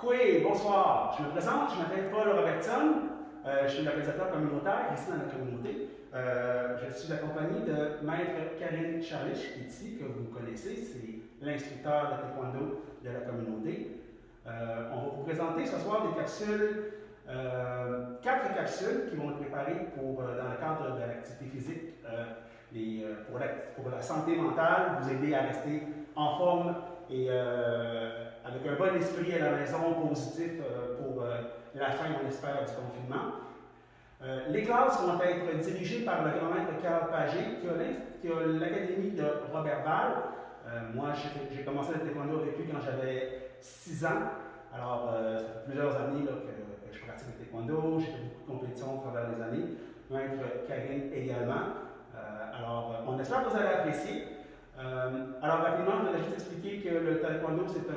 Oui, bonsoir. Je me présente, je m'appelle Paul Robertson. Je suis l'organisateur communautaire ici dans la communauté. Je suis accompagné de Maître Karine Charlich, qui est ici, que vous connaissez. C'est l'instructeur de taekwondo de la communauté. On va vous présenter ce soir des capsules, 4 capsules qui vont être préparées dans le cadre de l'activité physique, pour la santé mentale, vous aider à rester en forme et avec un bon esprit à la maison, positif pour la fin, on espère, du confinement. Les classes vont être dirigées par le grand maître Carl Pagé, qui a l'académie de Robert Ball. Moi, j'ai commencé le taekwondo avec lui quand j'avais 6 ans. Alors, ça fait plusieurs années là, que je pratique le taekwondo. J'ai fait beaucoup de compétitions au travers des années. Maître Karine également. Alors, on espère que vous allez apprécier. Alors, rapidement, je voudrais juste expliquer que le taekwondo, c'est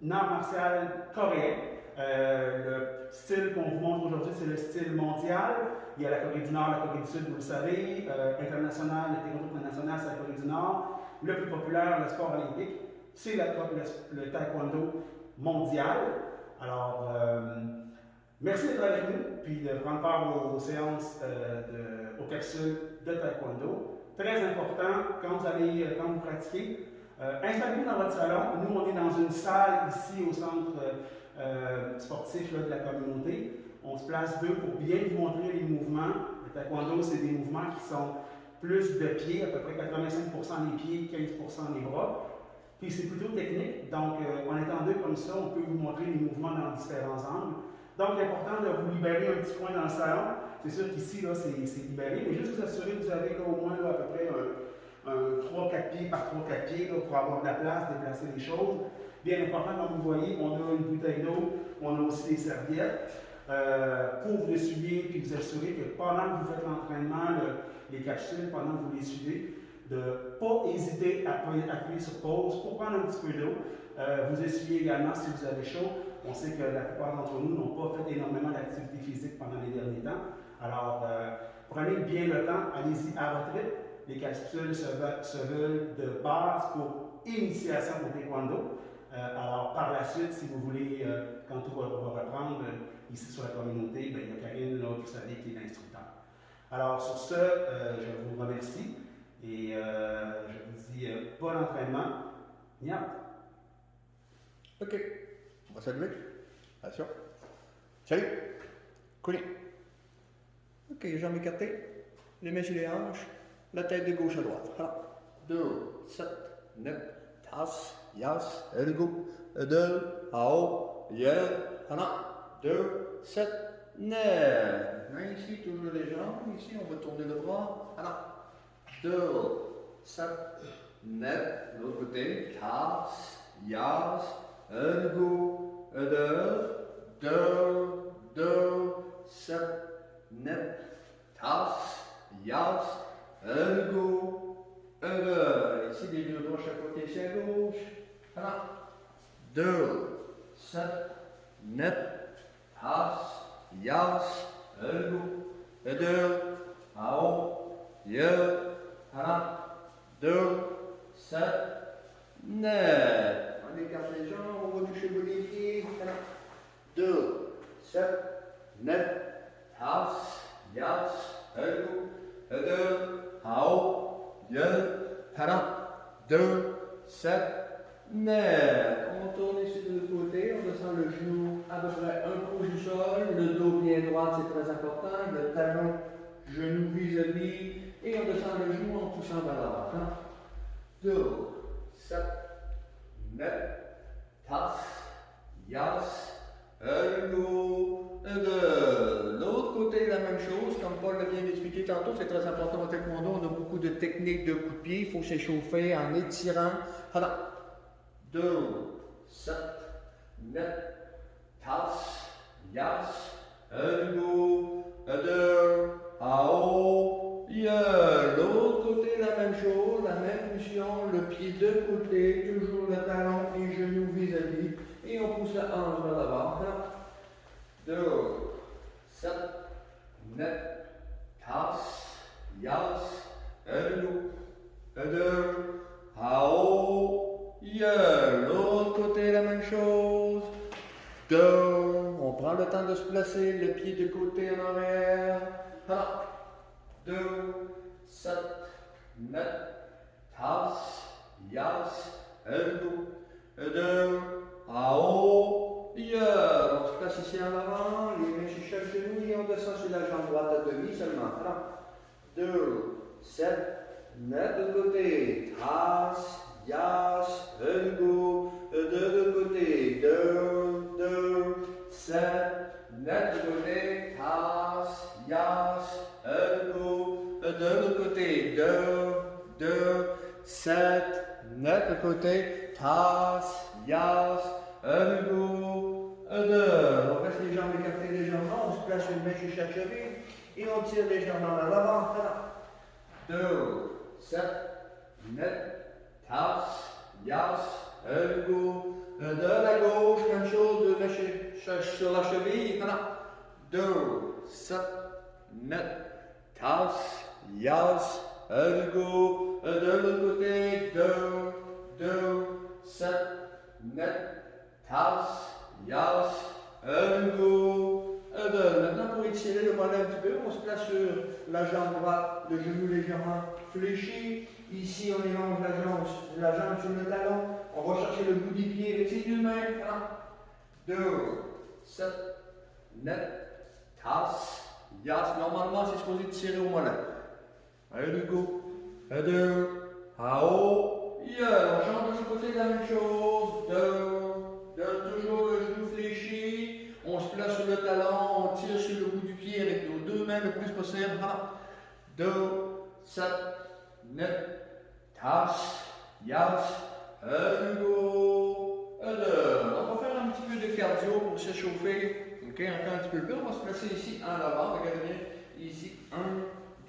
un art martial coréen. Le style qu'on vous montre aujourd'hui, c'est le style mondial. Il y a la Corée du Nord, la Corée du Sud, vous le savez. International, le taekwondo international, c'est la Corée du Nord. Le plus populaire, le sport olympique, c'est le taekwondo mondial. Alors, merci d'être avec nous, puis de prendre part aux séances, aux capsules de taekwondo. Très important, quand vous pratiquez, installez-vous dans votre salon. Nous, on est dans une salle ici au centre sportif là, de la communauté. On se place deux pour bien vous montrer les mouvements. Le taekwondo, c'est des mouvements qui sont plus de pieds, à peu près 85% des pieds, 15% des bras. Puis c'est plutôt technique, donc en étant deux comme ça, on peut vous montrer les mouvements dans différents angles. Donc, l'important de vous libérer un petit coin dans le salon. C'est sûr qu'ici, là, c'est libéré, mais juste vous assurer que vous avez là, au moins là, à peu près un 3-4 pieds par 3-4 pieds là, pour avoir de la place, déplacer les choses. Bien important, comme vous voyez, on a une bouteille d'eau, on a aussi des serviettes pour vous essuyer et vous assurer que pendant que vous faites l'entraînement, les capsules, pendant que vous les suivez, de ne pas hésiter à appuyer sur pause pour prendre un petit peu d'eau. Vous essuyez également si vous avez chaud. On sait que la plupart d'entre nous n'ont pas fait énormément d'activité physique pendant les derniers temps. Alors, prenez bien le temps, allez-y à votre rythme. Les capsules se veulent de base pour initiation au taekwondo. Alors, par la suite, si vous voulez, quand tout va reprendre ici sur la communauté, bien, il y a Karine, là, vous savez, qui est l'instructeur. Alors, sur ce, je vous remercie et je vous dis bon entraînement. Niat. Ok, on va saluer. Attention. Salut. Coulé. Ok, jambes écartées, les mains sur les hanches, la tête de gauche à droite. Alors, 2, 7, 9, tas, yas, ergo, edel, ao, yer, hana, 2, 7, 9. Ici, toujours les jambes. Ici, on va tourner le bras. Alors, 2, 7, 9. L'autre côté, tas, yas, ergo, edel, 2, 7, 9. Tas, yas, ergo, edel. Ici, des deux droits chaque côté, c'est à gauche. Alors, 2, 7, 9. Tas, yas, ergo, edel, ao, yer, hana, 2, 7, 9. On écarte les jambes, on va toucher le bout des pieds. 2, 7, 9, tas, yas, ergo, edel, ao, yer, hana, 2, 7, 9. On tourne ici de l'autre côté, on descend le genou à peu près un pouce du sol, le dos bien droit, c'est très important, le talon, genou vis-à-vis, et on descend le genou en poussant vers l'avant. 2, 7, 9, tas, yas, ergo, de l'autre côté, la même chose, comme Paul l'a bien expliqué tantôt, c'est très important au taekwondo, on a beaucoup de techniques de coups de pied, il faut s'échauffer en étirant. Alors, 2, 7, 9, tas, yas, ergo, de, ao, yer. L'autre côté, la même chose, la même position, le pied de côté, toujours le talon et genou vis-à-vis, et on pousse la hanche vers l'avant. 2, 7, 9, tas, yas, ergo, de, ao, yer. L'autre côté, la même chose. 2, le temps de se placer, le pied de côté en arrière. 1, 2, 7, 9, tas, yas, elbow, 2, en haut, yeah. On se place ici en avant, les mains sur chaque genou et on descend sur la jambe droite à demi seulement. 1, 2, 7, 9 de côté, tas, yas, elbow, 2 de côté, 2, 2, 7, 9 de côté, tas, yas, elbow, 2 de côté, 2, 2, 7, 9 de côté, tas, yas, elbow, 2. On reste les jambes écartées légèrement, on se place une main sur chaque cheville et on tire légèrement vers l'avant. 2, 7, 9, tas, yas, elbow, de la gauche, même chose, deux mains sur la cheville. 2, 7, 9, tas, yas, elbow, de l'autre côté, 2, 2, 7, 9, tas, yas, elbow, 2. Maintenant, pour étirer le mollet un petit peu, on se place sur la jambe droite, le genou légèrement fléchi. Ici, on élonge la jambe sur le talon. On va chercher le bout des pieds avec ses deux mains. 1, 2, 7, 9, tas, yas. Normalement, c'est supposé tirer au mollet. Allez, go. 2, en haut. Yeah. On change de l'autre côté la même chose. 2, toujours le genou fléchi. On se place sur le talon. On tire sur le bout du pied avec nos deux mains le plus possible. 1, 2, 7, 9, tas, yas, elbow, 2. On va faire un petit peu de cardio pour s'échauffer. Ok, encore un petit peu plus. On va se placer ici en avant. Regardez bien. Ici, 1,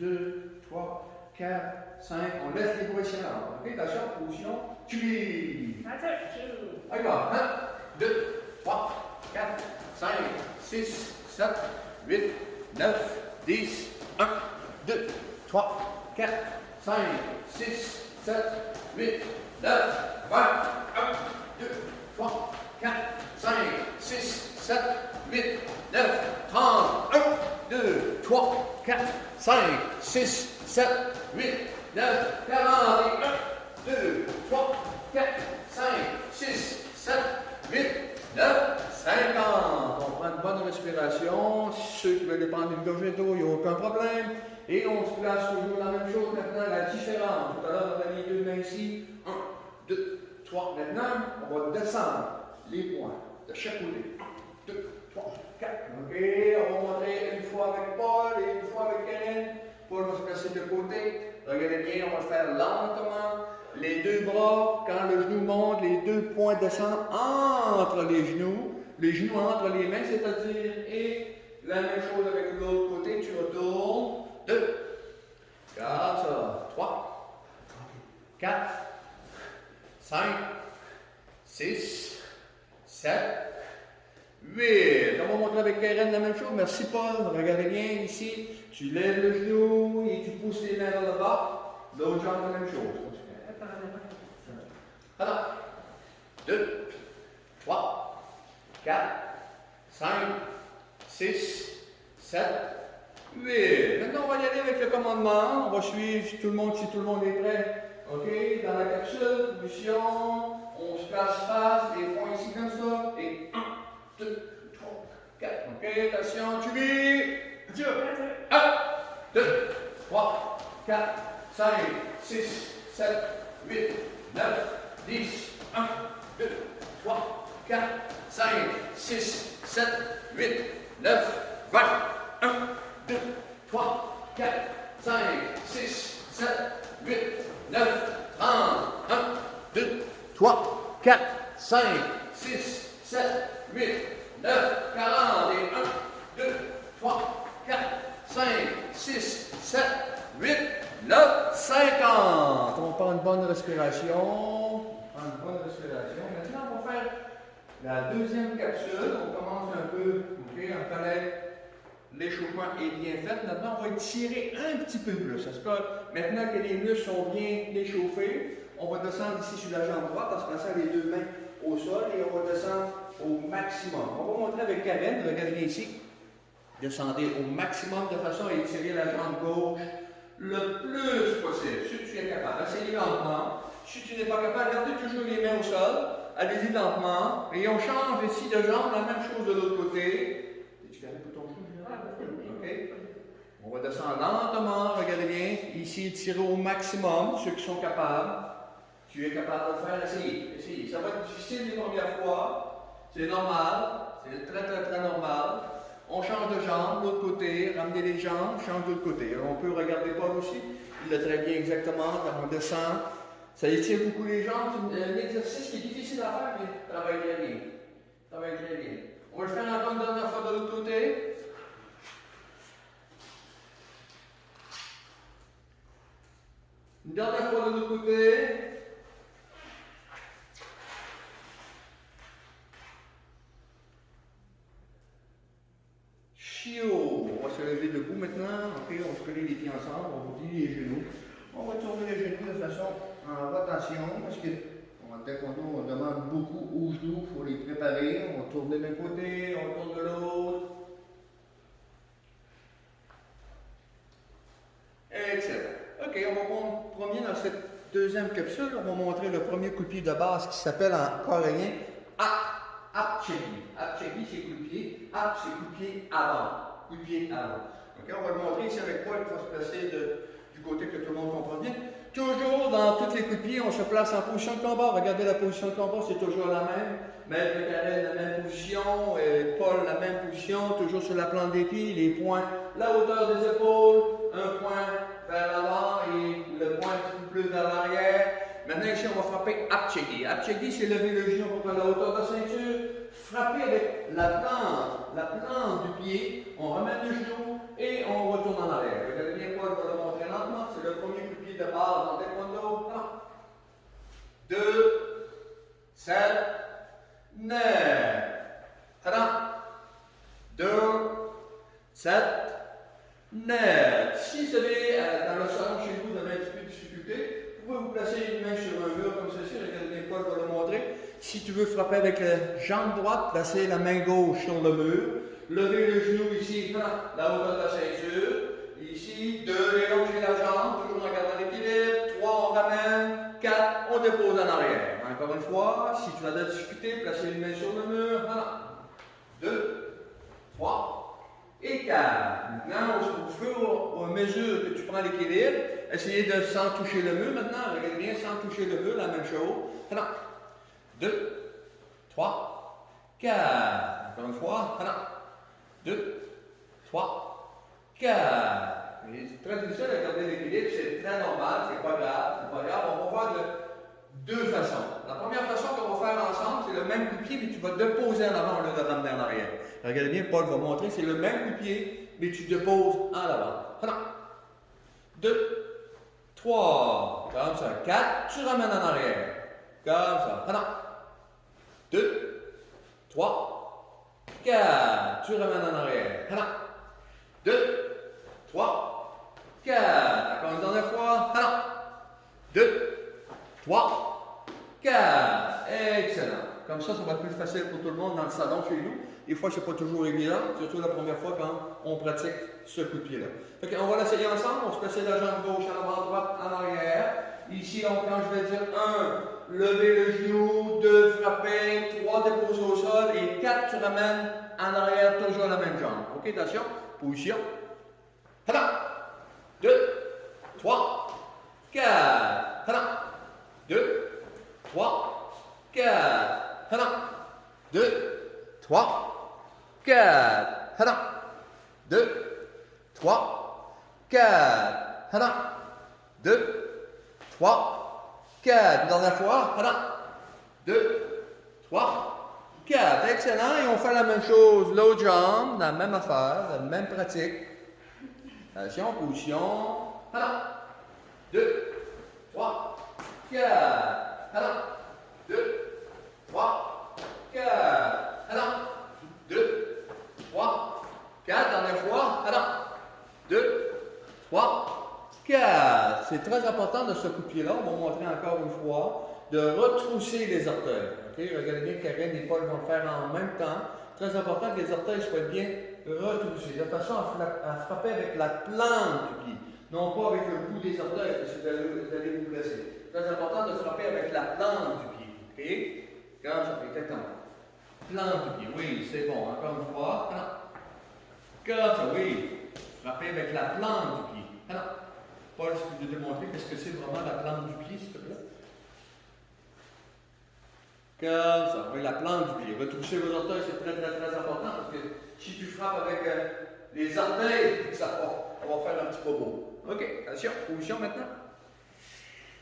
2, 3, 4, 5. On laisse les bras ici en avant. Ok, attention, position. Tu d'accord. 1, 2, 3, 4, 5, 6, 7, 8, 9, 10. 1, 2, 3, 4, 5, 6, 7, 8, 9, 20. 1, 2, 3, 4, 5, 6, 7, 8, 9, 30. 1, 2, 3, 4, 5, 6, 7, 8, 9, 40. 1, 2, 3, 4, 5, 6, 7, 8, 9, 50. On prend une bonne respiration. Ceux qui veulent prendre une gorgée d'eau, il n'y a aucun problème. Et on se place toujours la même chose. Maintenant, la différence. Tout à l'heure, on a mis deux mains ici. 1, 2, 3. Maintenant, on va descendre les points de chaque côté. 1, 2, 3, 4. OK. On va montrer une fois avec Paul et une fois avec Karen. Paul va se placer de côté. Regardez bien, on va le faire lentement. Les deux bras, quand le genou monte, les deux points descendent entre les genoux entre les mains, c'est-à-dire, et la même chose avec l'autre côté, tu retournes. 2, 4, ça, 3, 4, 5, 6, 7, 8. On va montrer avec Karen la même chose. Merci Paul. Regardez bien ici. Tu lèves le genou et tu pousses les mains vers le bas. L'autre jambe, la même chose. Alors, 2, 3, 4, 5, 6, 7, 8. Maintenant, on va y aller avec le commandement. On va suivre si tout le monde est prêt. OK? Dans la capsule, position, on se place face, les points ici comme ça. Et 1, 2, 3, 4. OK? Attention, tu vis. 1, 2, 3, 4, 5, 6, 7, 8, 9, 10. 1, 2, 3, 4, 5, 6, 7, 8, 9, 20. 1, 2, 3, 4, 5, 6, 7, 8, 9, 30. 1, 2, 3, 4, 5, 6, 7, 8, 9, 40. Et 1, 2, 3, 4, 5, 6, 7, 8, 9, 50. On prend une bonne respiration. Maintenant, on va faire la deuxième capsule. On commence un peu, OK, on connaît l'échauffement est bien fait. Maintenant, on va étirer un petit peu plus. Ça se peut, maintenant que les muscles sont bien échauffés, on va descendre ici sur la jambe droite en se plaçant les deux mains au sol et on va descendre au maximum. On va montrer avec Karen, regardez bien ici. Descendez au maximum de façon à étirer la jambe gauche le plus possible. Si tu es capable, essayez lentement. Si tu n'es pas capable, gardez toujours les mains au sol. Allez-y lentement. Et on change ici de jambe, la même chose de l'autre côté. Es-tu carré pour ton genou? OK. On va descendre lentement, regardez bien. Ici, étirez au maximum, ceux qui sont capables. Tu es capable de le faire, essayez. Essayez. Ça va être difficile les premières fois. C'est normal. C'est très normal. On change de jambe, de l'autre côté, ramenez les jambes, change de l'autre côté. Alors, on peut regarder Paul aussi, il l'a très bien exactement, quand on descend. Ça étire beaucoup les jambes, c'est un exercice qui est difficile à faire, mais travaille très bien. Travaille très bien. On va le faire encore une dernière fois de l'autre côté. Une dernière fois de l'autre côté. On va se lever debout maintenant. Ok, on se colle les pieds ensemble, on vous dit les genoux. On va tourner les genoux de façon en rotation parce que dès qu'on demande beaucoup aux genoux, il faut les préparer. On tourne d'un côté, on tourne de l'autre. Excellent. Ok, on va premier dans cette deuxième capsule. On va montrer le premier coup de pied de base qui s'appelle en coréen Apchegi. Apchegi, c'est coup de pied. Ap, c'est coup de pied avant. Coup de pied avant. Okay, on va le montrer ici avec Paul qui va se placer du côté que tout le monde comprend bien. Toujours dans tous les coups de pied, on se place en position de combat. Regardez la position de combat, c'est toujours la même. Maître Karen, la même position. Paul, la même position. Toujours sur la plante des pieds. Les poings, la hauteur des épaules. Un point vers l'avant et le point un petit peu plus vers l'arrière. Maintenant, ici, on va frapper Apchegi. Apchegi, c'est lever le genou pour la hauteur de la ceinture. Frapper avec la plante du pied. On ramène le genou et on retourne en arrière. Regardez bien, Paul va le montrer lentement. C'est le premier coup de pied de base en taekwondo. 2, 7, 9. 2, 7, 9. Si vous avez dans le salon chez vous, vous avez un petit peu de difficulté, vous pouvez vous placer une main sur un mur comme ceci. Regardez bien, Paul va le montrer. Si tu veux frapper avec la jambe droite, placez la main gauche sur le mur. Levez le genou ici, la hauteur de la ceinture. Ici, 2, élonger la jambe, toujours en gardant l'équilibre. 3, on ramène. 4, on dépose en arrière. Encore une fois, si tu as de la difficulté, placez les mains sur le mur. Voilà. 2, 3 et 4. Maintenant, au mesure que tu prends l'équilibre, essayez de sans toucher le mur. Maintenant, regardez bien, sans toucher le mur, la même chose. Voilà. 2, 3, 4. Encore une fois. Voilà. 2, 3, 4. C'est très difficile de garder l'équilibre, c'est très normal, c'est pas grave, On va faire de deux façons. La première façon qu'on va faire ensemble, c'est le même coup de pied, mais tu vas déposer en avant au lieu de ramener en arrière. Regardez bien, Paul va montrer, c'est le même coup de pied, mais tu déposes en avant. Voilà. 2, 3, comme ça. 4, tu ramènes en arrière. Comme ça. Voilà. 2, 3, 4. Tu ramènes en arrière. Voilà. 2, 3, 4. Encore une dernière fois. Voilà. 2, 3, 4. Excellent. Comme ça va être plus facile pour tout le monde dans le salon chez nous. Des fois, ce n'est pas toujours évident, surtout la première fois quand on pratique ce coup de pied-là. On va l'essayer ensemble. On se place la jambe gauche en avant, droite, en arrière. Ici, quand je vais dire 1, lever le genou, 2, frapper, 3, déposer au sol et 4, tu ramènes en arrière, toujours la même jambe. OK, attention. Position. Voilà. 2, 3, 4. Voilà. 2, 3, 4. Voilà. 2, 3, 4. Voilà. 2, 3, 4. Voilà. 2, 3, 4. Une dernière fois. Voilà. 2, 3, 4. Excellent. Et on fait la même chose. L'autre jambe, la même affaire, la même pratique. Attention, position. Voilà. 2, 3, 4. Voilà. 2, 3, 4. Voilà. 2, 3, 4. Dernière fois. Voilà. 2, 3, 4. C'est très important de ce coup de pied-là, on va montrer encore une fois, de retrousser les orteils. Okay? Regardez bien, Karen et Paul vont le faire en même temps. Très important que les orteils soient bien retroussés, de façon à frapper avec la plante du pied, non pas avec le bout des orteils, parce que vous allez vous blesser. Très important de frapper avec la plante du pied. OK? Regarde ça, exactement. Plante du pied, oui, c'est bon. Encore une fois. Regarde ça, oui. Frapper avec la plante du pied. Alors, Paul, si tu veux démontrer qu'est-ce que c'est vraiment la plante du pied, s'il te plaît. Comme ça, oui, la plante du pied. Retrousser vos orteils, c'est très, très, très important parce que si tu frappes avec les orteils, on va faire un petit bobo. OK, attention, position maintenant.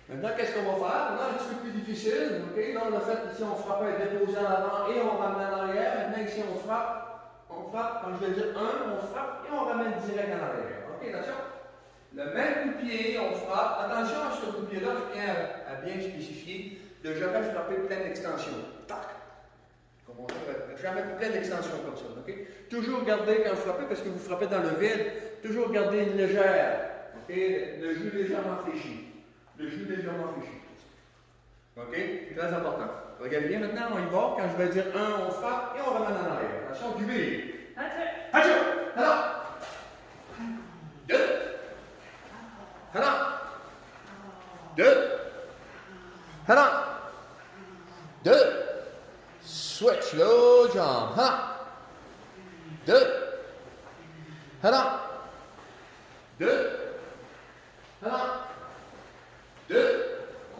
Maintenant, qu'est-ce qu'on va faire? Là, un petit peu plus difficile. OK, là, on a fait ici, on frappait déposé en avant et on ramène en arrière. Maintenant, ici, on frappe, quand je vais dire 1, on frappe et on ramène direct en arrière. OK, attention. Le même coup de pied, on frappe. Attention à ce coup de pied-là, je tiens à bien spécifier. De jamais frapper plein d'extensions. Tac! Jamais plein d'extensions comme ça. Okay? Toujours garder quand vous frappez, parce que vous frappez dans le vide, toujours garder une légère. Okay? Le jus légèrement fléchi. Le jus légèrement fléchi. OK? Très important. Regardez bien maintenant, on y va. Quand je vais dire 1, on frappe et on ramène en arrière. Attention, du B. Attention! Alors! 2. Alors! 2. Alors! 2, switch, low jump, 2, 2, 2,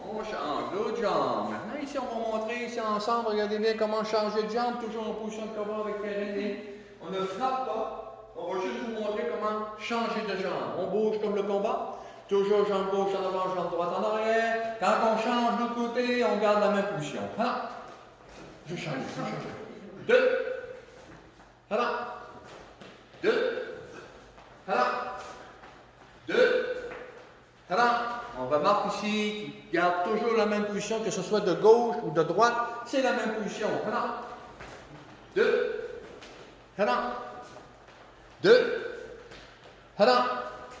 on change, low jump. Maintenant ici on va montrer ici ensemble, regardez bien comment changer de jambe, toujours en position de combat avec Karen. On ne frappe pas, on va juste vous montrer comment changer de jambe. On bouge comme le combat. Toujours jambe gauche en avant, jambe droite en arrière. Quand on change de côté, on garde la même position. Je change. 2. 2. 2. On remarque ici qu'il garde toujours la même position, que ce soit de gauche ou de droite, c'est la même position. 2. 2.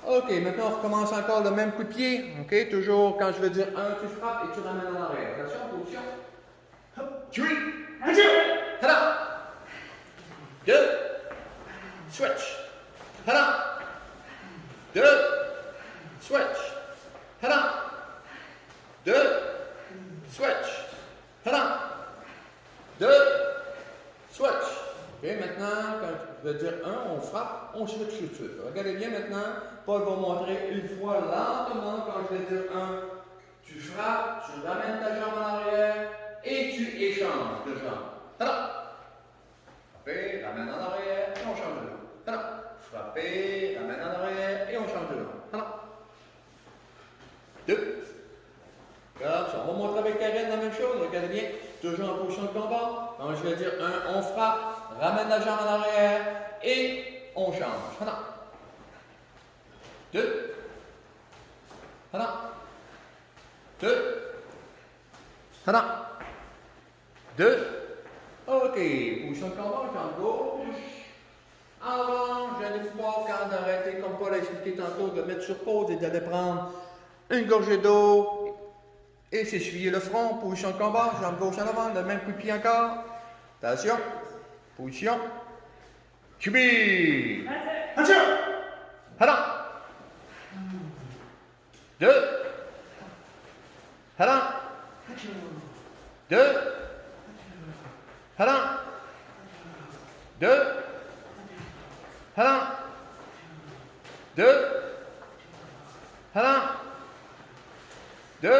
OK, maintenant on recommence encore le même coup de pied. OK, toujours quand je veux dire 1, tu frappes et tu ramènes en arrière. Attention, position. 3. 2. Switch. 2. Switch. 2. Switch. 2. Switch. OK, maintenant, quand je vais dire 1, on frappe, on switch tout de suite. Regardez bien maintenant, Paul va montrer une fois lentement, quand je vais dire 1, tu frappes, tu ramènes ta jambe en arrière et tu échanges de jambe. Frapper, ramène en arrière et on change de jambe. Frapper, ramène en arrière et on change de jambe. 2. Comme ça. On va montrer avec Karen la même chose. Regardez bien, toujours en position de combat. Quand je vais dire 1, on frappe, ramène la jambe en arrière et on change. 2. 2. 2. OK. Position de combat, jambe gauche. Avant, je viens de vous voir quand d'arrêter, comme Paul a expliqué tantôt, de mettre sur pause et d'aller prendre une gorgée d'eau et s'essuyer le front. Position de combat, jambe gauche en avant, le même coup de pied encore. Attention. Position. QB. Attention. 2. 2. 2. 2.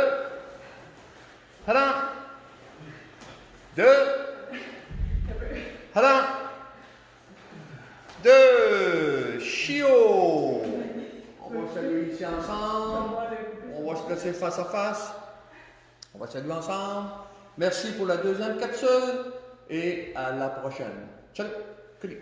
2. Chiot. On va saluer ici ensemble. On va se placer face à face. On va saluer ensemble. Merci pour la deuxième capsule et à la prochaine. Salut.